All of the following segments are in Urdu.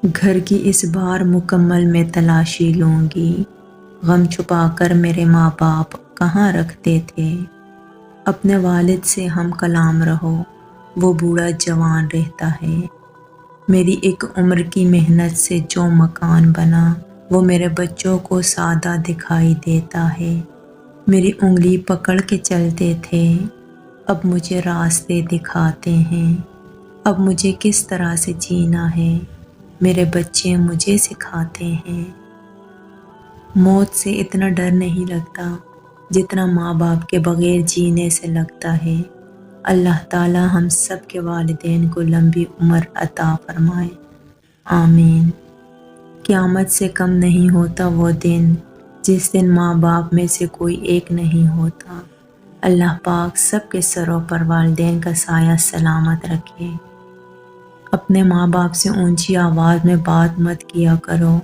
گھر کی اس بار مکمل میں تلاشی لوں گی، غم چھپا کر میرے ماں باپ کہاں رکھتے تھے۔ اپنے والد سے ہم کلام رہو، وہ بوڑھا جوان رہتا ہے۔ میری ایک عمر کی محنت سے جو مکان بنا، وہ میرے بچوں کو سادہ دکھائی دیتا ہے۔ میری انگلی پکڑ کے چلتے تھے، اب مجھے راستے دکھاتے ہیں۔ اب مجھے کس طرح سے جینا ہے، میرے بچے مجھے سکھاتے ہیں۔ موت سے اتنا ڈر نہیں لگتا جتنا ماں باپ کے بغیر جینے سے لگتا ہے۔ اللہ تعالی ہم سب کے والدین کو لمبی عمر عطا فرمائے، آمین۔ قیامت سے کم نہیں ہوتا وہ دن جس دن ماں باپ میں سے کوئی ایک نہیں ہوتا۔ اللہ پاک سب کے سروں پر والدین کا سایہ سلامت رکھے۔ اپنے ماں باپ سے اونچی آواز میں بات مت کیا کرو،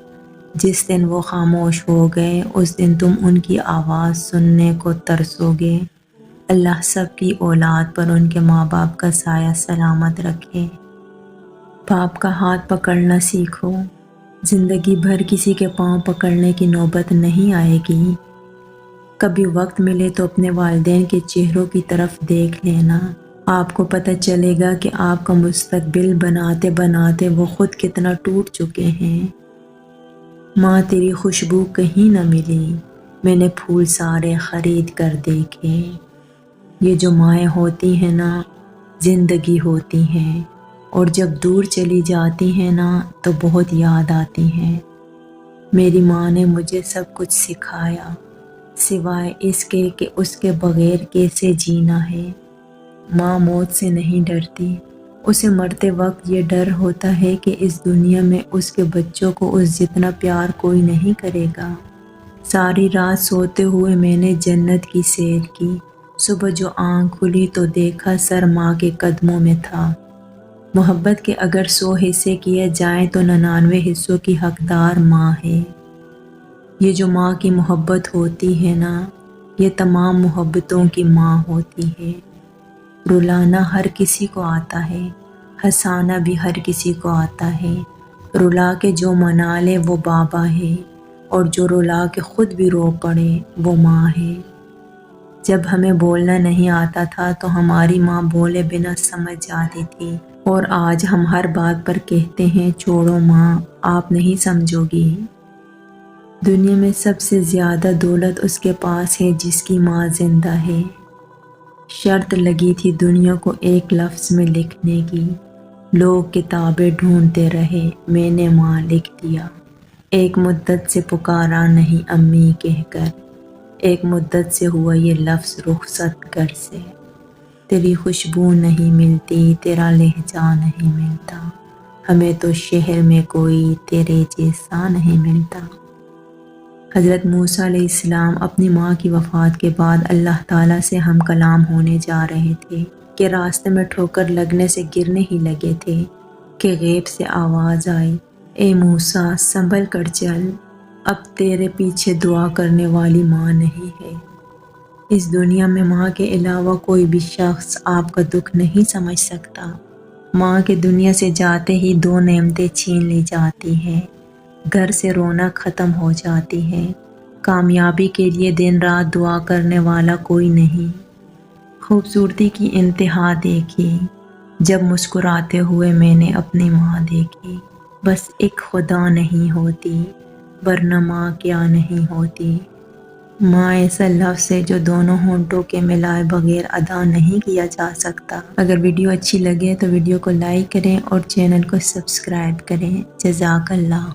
جس دن وہ خاموش ہو گئے اس دن تم ان کی آواز سننے کو ترسو گے۔ اللہ سب کی اولاد پر ان کے ماں باپ کا سایہ سلامت رکھے۔ باپ کا ہاتھ پکڑنا سیکھو، زندگی بھر کسی کے پاؤں پکڑنے کی نوبت نہیں آئے گی۔ کبھی وقت ملے تو اپنے والدین کے چہروں کی طرف دیکھ لینا، آپ کو پتہ چلے گا کہ آپ کا مستقبل بناتے بناتے وہ خود کتنا ٹوٹ چکے ہیں۔ ماں تیری خوشبو کہیں نہ ملی، میں نے پھول سارے خرید کر دیکھے۔ یہ جو مائیں ہوتی ہیں نا، زندگی ہوتی ہیں، اور جب دور چلی جاتی ہیں نا تو بہت یاد آتی ہیں۔ میری ماں نے مجھے سب کچھ سکھایا، سوائے اس کے کہ اس کے بغیر کیسے جینا ہے۔ ماں موت سے نہیں ڈرتی، اسے مرتے وقت یہ ڈر ہوتا ہے کہ اس دنیا میں اس کے بچوں کو اس جتنا پیار کوئی نہیں کرے گا۔ ساری رات سوتے ہوئے میں نے جنت کی سیر کی، صبح جو آنکھ کھلی تو دیکھا سر ماں کے قدموں میں تھا۔ محبت کے اگر 100 حصے کیے جائیں تو 99 حصوں کی حقدار ماں ہے۔ یہ جو ماں کی محبت ہوتی ہے نا، یہ تمام محبتوں کی ماں ہوتی ہے۔ رلانا ہر کسی کو آتا ہے، ہنسانا بھی ہر کسی کو آتا ہے۔ رلا کے جو منا لے وہ بابا ہے، اور جو رلا کے خود بھی رو پڑے وہ ماں ہے۔ جب ہمیں بولنا نہیں آتا تھا تو ہماری ماں بولے بنا سمجھ جاتی تھی، اور آج ہم ہر بات پر کہتے ہیں چھوڑو ماں، آپ نہیں سمجھو گی۔ دنیا میں سب سے زیادہ دولت اس کے پاس ہے جس کی ماں زندہ ہے۔ شرط لگی تھی دنیا کو ایک لفظ میں لکھنے کی، لوگ کتابیں ڈھونڈتے رہے، میں نے ماں لکھ دیا۔ ایک مدت سے پکارا نہیں امی کہہ کر، ایک مدت سے ہوا یہ لفظ رخصت گھر سے۔ تیری خوشبو نہیں ملتی، تیرا لہجہ نہیں ملتا، ہمیں تو شہر میں کوئی تیرے جیسا نہیں ملتا۔ حضرت موسیٰ علیہ السلام اپنی ماں کی وفات کے بعد اللہ تعالیٰ سے ہم کلام ہونے جا رہے تھے کہ راستے میں ٹھوکر لگنے سے گرنے ہی لگے تھے کہ غیب سے آواز آئی، اے موسیٰ سنبھل کر چل، اب تیرے پیچھے دعا کرنے والی ماں نہیں ہے۔ اس دنیا میں ماں کے علاوہ کوئی بھی شخص آپ کا دکھ نہیں سمجھ سکتا۔ ماں کے دنیا سے جاتے ہی 2 نعمتیں چھین لی جاتی ہیں، گھر سے رونق ختم ہو جاتی ہے، کامیابی کے لیے دن رات دعا کرنے والا کوئی نہیں۔ خوبصورتی کی انتہا دیکھی جب مسکراتے ہوئے میں نے اپنی ماں دیکھی۔ بس ایک خدا نہیں ہوتی ورنہ ماں کیا نہیں ہوتی۔ ماں ایسا لفظ ہے جو دونوں ہونٹوں کے ملائے بغیر ادا نہیں کیا جا سکتا۔ اگر ویڈیو اچھی لگے تو ویڈیو کو لائک کریں اور چینل کو سبسکرائب کریں۔ جزاک اللہ۔